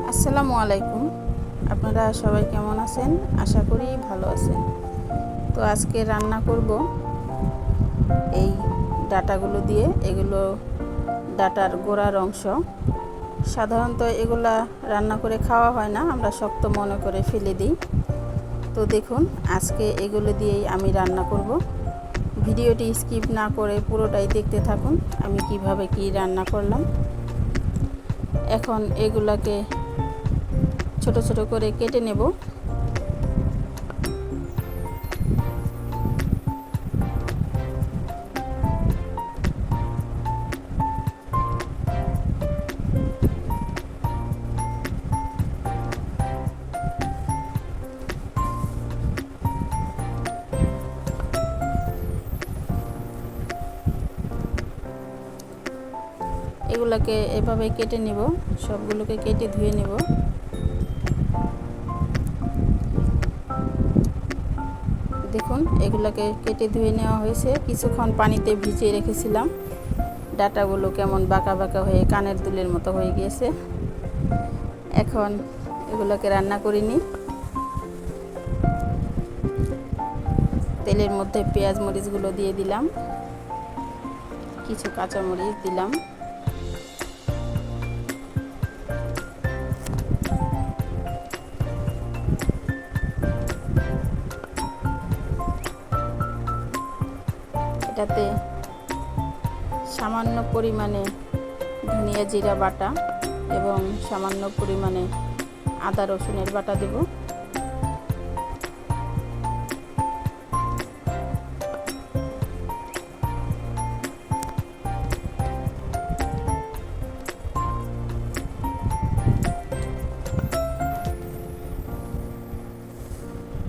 আসসালামু আলাইকুম। আপনারা সবাই কেমন আছেন? আশা করি ভালো আছেন। তো আজকে রান্না করব এই ডাটাগুলো দিয়ে। এগুলো ডাটার গোড়ার অংশ। সাধারণত এগুলা রান্না করে খাওয়া হয় না, আমরা শক্ত মনে করে ফেলে দিই। তো দেখুন, আজকে এগুলো দিয়েই আমি রান্না করব। ভিডিওটি স্কিপ না করে পুরোটাই দেখতে থাকুন আমি কিভাবে কি রান্না করলাম। এখন এগুলাকে ছোট ছোট করে কেটে নেব। এগুলাকে এভাবে কেটে নেব, সবগুলোকে কেটে ধুয়ে নেব। দেখুন, এগুলাকে কেটে ধুয়ে নেওয়া হয়েছে। কিছুক্ষণ পানিতে ভিজিয়ে রেখেছিলাম। ডাটাগুলো কেমন বাঁকা বাঁকা হয়ে কানের দুলের মতো হয়ে গিয়েছে। এখন এগুলোকে রান্না করে নিই। তেলের মধ্যে পেঁয়াজ মরিচগুলো দিয়ে দিলাম, কিছু কাঁচামরিচ দিলাম, এটাতে সামান্য পরিমাণে ধনিয়া জিরা বাটা এবং সামান্য পরিমাণে আদা রসুনের বাটা দেব।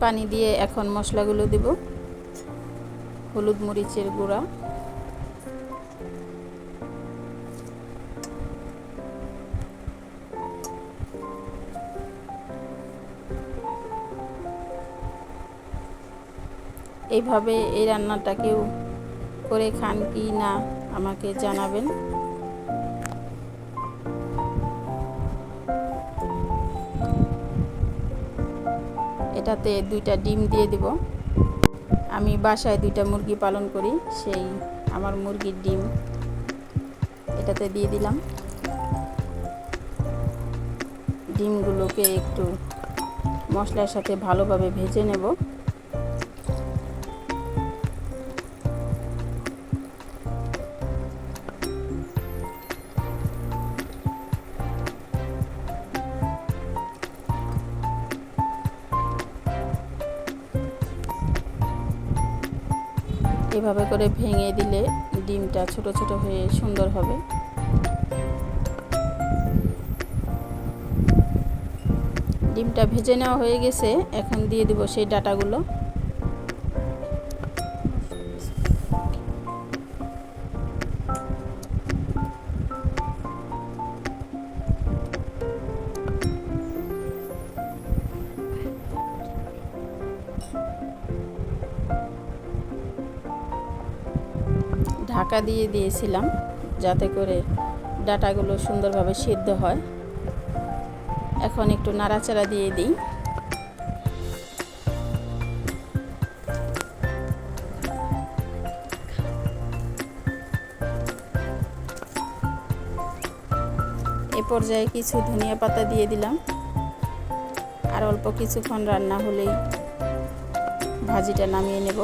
পানি দিয়ে এখন মশলাগুলো দেব। হলুদ মরিচের গুঁড়া, এইভাবে এই রান্নাটা কেউ করে খান কি না আমাকে জানাবেন। এটাতে 2টা ডিম দিয়ে দেব। আমি বাসায় 2টা মুরগি পালন করি, সেই আমার মুরগির ডিম এটাতে দিয়ে দিলাম। ডিমগুলোকে একটু মশলার সাথে ভালোভাবে ভেজে নেব। এভাবে করে ভেঙে দিলে ডিমটা ছোট ছোট হয়ে সুন্দর হবে। ডিমটা ভেজে নেওয়া হয়ে গেছে, এখন দিয়ে দিব সেই ডাটাগুলো। ঢাকা দিয়ে দিয়েছিলাম যাতে করে ডাটাগুলো সুন্দরভাবে সিদ্ধ হয়। এখন একটু নাড়াচাড়া দিয়ে দিই। এ পর্যায়ে কিছু ধনিয়া পাতা দিয়ে দিলাম। আর অল্প কিছুক্ষণ রান্না হলেই ভাজিটা নামিয়ে নেব।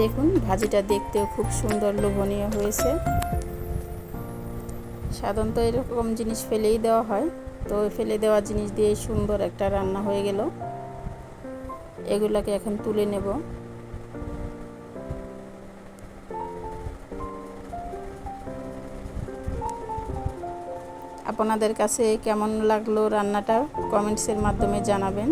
দেখুন, ভাজিটা দেখতেও খুব সুন্দর লোভনীয় হয়েছে। সাধারণত এরকম জিনিস ফেলেই দেওয়া হয়, তো ফেলে দেওয়া জিনিস দিয়ে সুন্দর একটা রান্না হয়ে গেল। এগুলাকে এখন তুলে নেব। আপনাদের কাছে কেমন লাগলো রান্নাটা কমেন্টসের মাধ্যমে জানাবেন।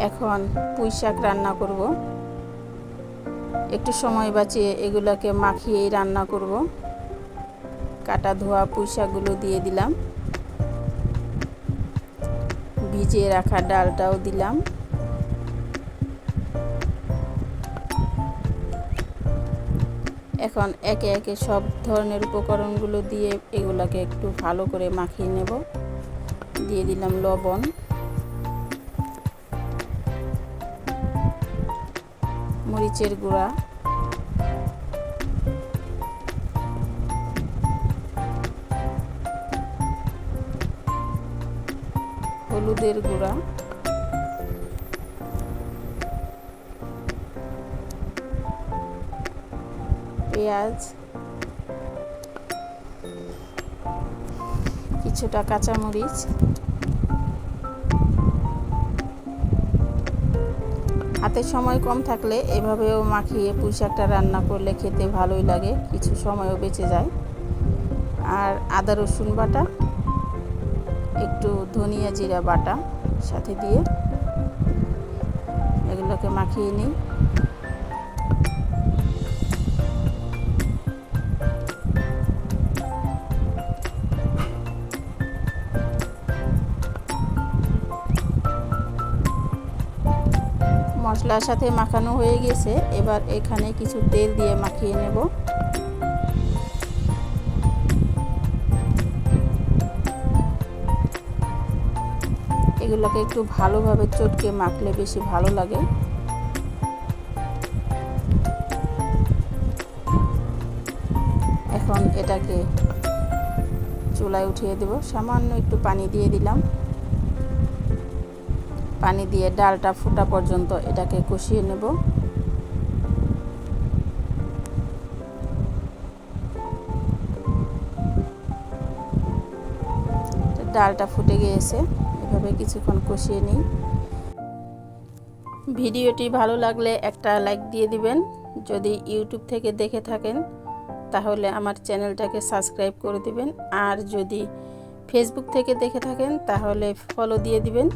এখন পুঁই শাক রান্না করব। একটু সময় বাঁচিয়ে এগুলোকে মাখিয়েই রান্না করব। কাটা ধোয়া পুঁই শাকগুলো দিয়ে দিলাম, ভিজিয়ে রাখা ডালটাও দিলাম। এখন একে একে সব ধরনের উপকরণগুলো দিয়ে এগুলোকে একটু ভালো করে মাখিয়ে নেব। দিয়ে দিলাম লবণ, মরিচের গুঁড়া, হলুদের গুঁড়া, পেঁয়াজ, কিছুটা কাঁচামরিচ, হাতে সময় কম থাকলে এভাবেও মাখিয়ে পুঁই শাকটা রান্না করলে খেতে ভালোই লাগে, কিছু সময়ও বেঁচে যায়। আর আদা রসুন বাটা, একটু ধনিয়া জিরা বাটা সাথে দিয়ে এগুলোকে মাখিয়ে নিই। মশলার সাথে মাখানো হয়ে গেছে, এবার এখানে কিছু তেল দিয়ে মাখিয়ে নেব। এগুলোকে একটু ভালোভাবে চটকে মাখলে বেশি ভালো লাগে। এখন এটাকে চুলায় উঠিয়ে দেব, সামান্য একটু পানি দিয়ে দিলাম। পানি দিয়ে ডালটা ফোটা পর্যন্ত এটাকে কষিয়ে নেব। ডালটা ফুটে গিয়েছে, এভাবে কিছুক্ষণ কষিয়ে নিই। ভিডিওটি ভালো লাগলে একটা লাইক দিয়ে দিবেন। যদি ইউটিউব থেকে দেখে থাকেন তাহলে আমার চ্যানেলটাকে সাবস্ক্রাইব করে দিবেন, আর যদি ফেসবুক থেকে দেখে থাকেন তাহলে ফলো দিয়ে দিবেন,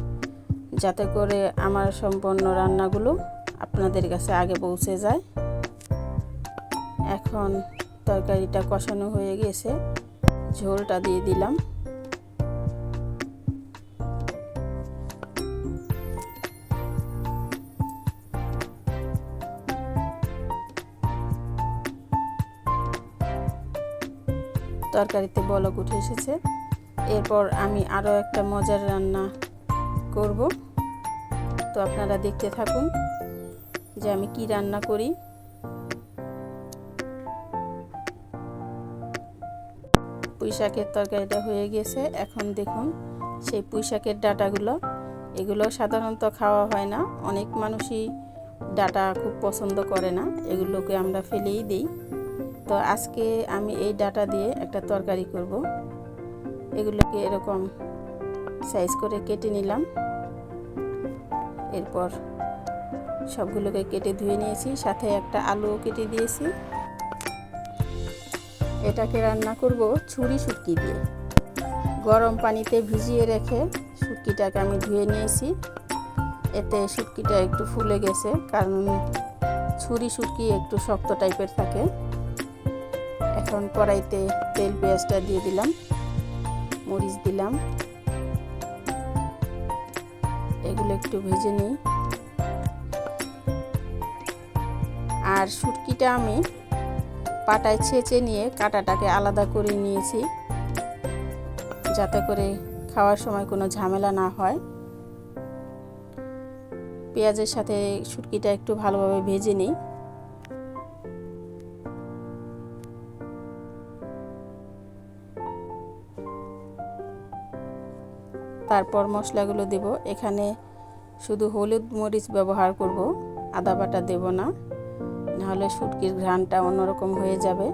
যাতে করে আমার সম্পূর্ণ রান্নাগুলো আপনাদের কাছে আগে পৌঁছে যায়। এখন তরকারিটা কষানো হয়ে গেছে, ঝোলটা দিয়ে দিলাম। তরকারিতে বলক উঠে এসেছে। এরপর আমি আরও একটা মজার রান্না করব, তো আপনারা দেখতে থাকুন যে আমি কি রান্না করি। পুঁই শাকের তরকারিটা হয়ে গেছে। এখন দেখুন সেই পুঁই শাকের ডাঁটাগুলো, এগুলো সাধারণত খাওয়া হয় না, অনেক মানুষই ডাঁটা খুব পছন্দ করে না, এগুলোকে আমরা ফেলেই দিই। তো আজকে আমি এই ডাঁটা দিয়ে একটা তরকারি করব। এগুলোকে এরকম সাইজ করে কেটে নিলাম। এরপর সবগুলোকে কেটে ধুয়ে নিয়েছি, সাথে একটা আলুও কেটে দিয়েছি। এটাকে রান্না করব ছুরি শুটকি দিয়ে। গরম পানিতে ভিজিয়ে রেখে শুটকিটাকে আমি ধুয়ে নিয়েছি। এতে শুটকিটা একটু ফুলে গেছে, কারণ ছুরি শুটকি একটু শক্ত টাইপের থাকে। এখন কড়াইতে তেল পেঁয়াজটা দিয়ে দিলাম, মরিচ দিলাম, এগুলো একটু ভেজে নিই। আর শুটকিটা আমি পাটায় ছেঁচে নিয়ে কাঁটাটাকে আলাদা করে নিয়েছি, যাতে করে খাওয়ার সময় কোনো ঝামেলা না হয়। পেঁয়াজের সাথে শুটকিটা একটু ভালোভাবে ভেজে নিই। তারপর মশলাগুলো দেব। এখানে শুধু হলুদ মরিচ ব্যবহার করব, আদা বাটা দেব না, নাহলে শুটকির ঘ্রাণটা অন্যরকম হয়ে যাবে।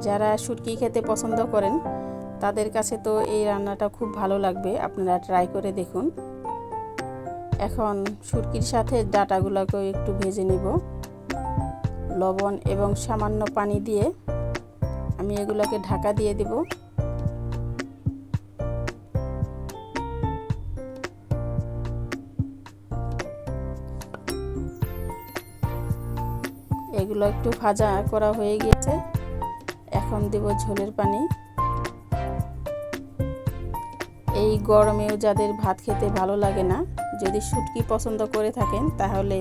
যারা শুটকি খেতে পছন্দ করেন তাদের কাছে তো এই রান্নাটা খুব ভালো লাগবে, আপনারা ট্রাই করে দেখুন। এখন শুটকির সাথে ডাঁটাগুলোকেও একটু ভেজে নিব। লবণ এবং সামান্য পানি দিয়ে আমি এগুলোকে ঢাকা দিয়ে দেব। এগুলো ডাটাগুলো একটু ভাজা করা হয়ে গিয়েছে। এখন দেব ঝোলের পানি। এই গরমেও যাদের ভাত খেতে ভালো লাগে না, যদি শুটকি পছন্দ করে থাকেন তাহলে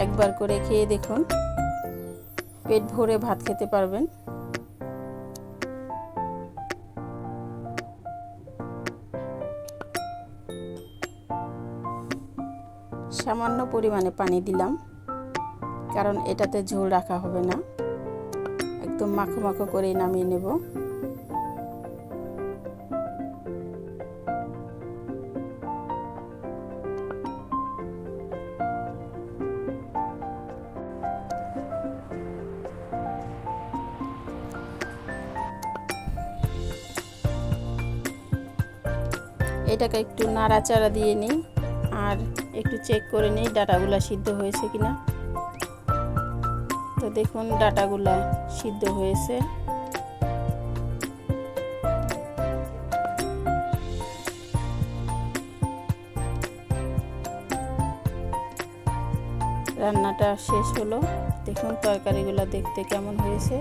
একবার করে খেয়ে দেখুন, পেট ভরে ভাত খেতে পারবেন। সামান্য পরিমাণে পানি দিলাম, কারণ এটাতে ঝোল রাখা হবে না, একদম মাখো মাখো করেই নামিয়ে নেব। এটাকে একটু নাড়াচাড়া দিয়ে নিই আর একটু চেক করে নিই ডাটাগুলা সিদ্ধ হয়েছে কিনা। তো দেখুন ডাটাগুলা সিদ্ধ হয়েছে। রান্নাটা শেষ হলো। দেখুন তরকারিগুলো দেখতে কেমন হয়েছে।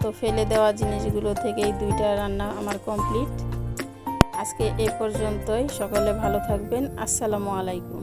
তো ফেলে দেওয়া জিনিসগুলো থেকেই 2টা রান্না আমার কমপ্লিট। আজকে এ পর্যন্তই। সকলে ভালো থাকবেন। আসসালামু আলাইকুম।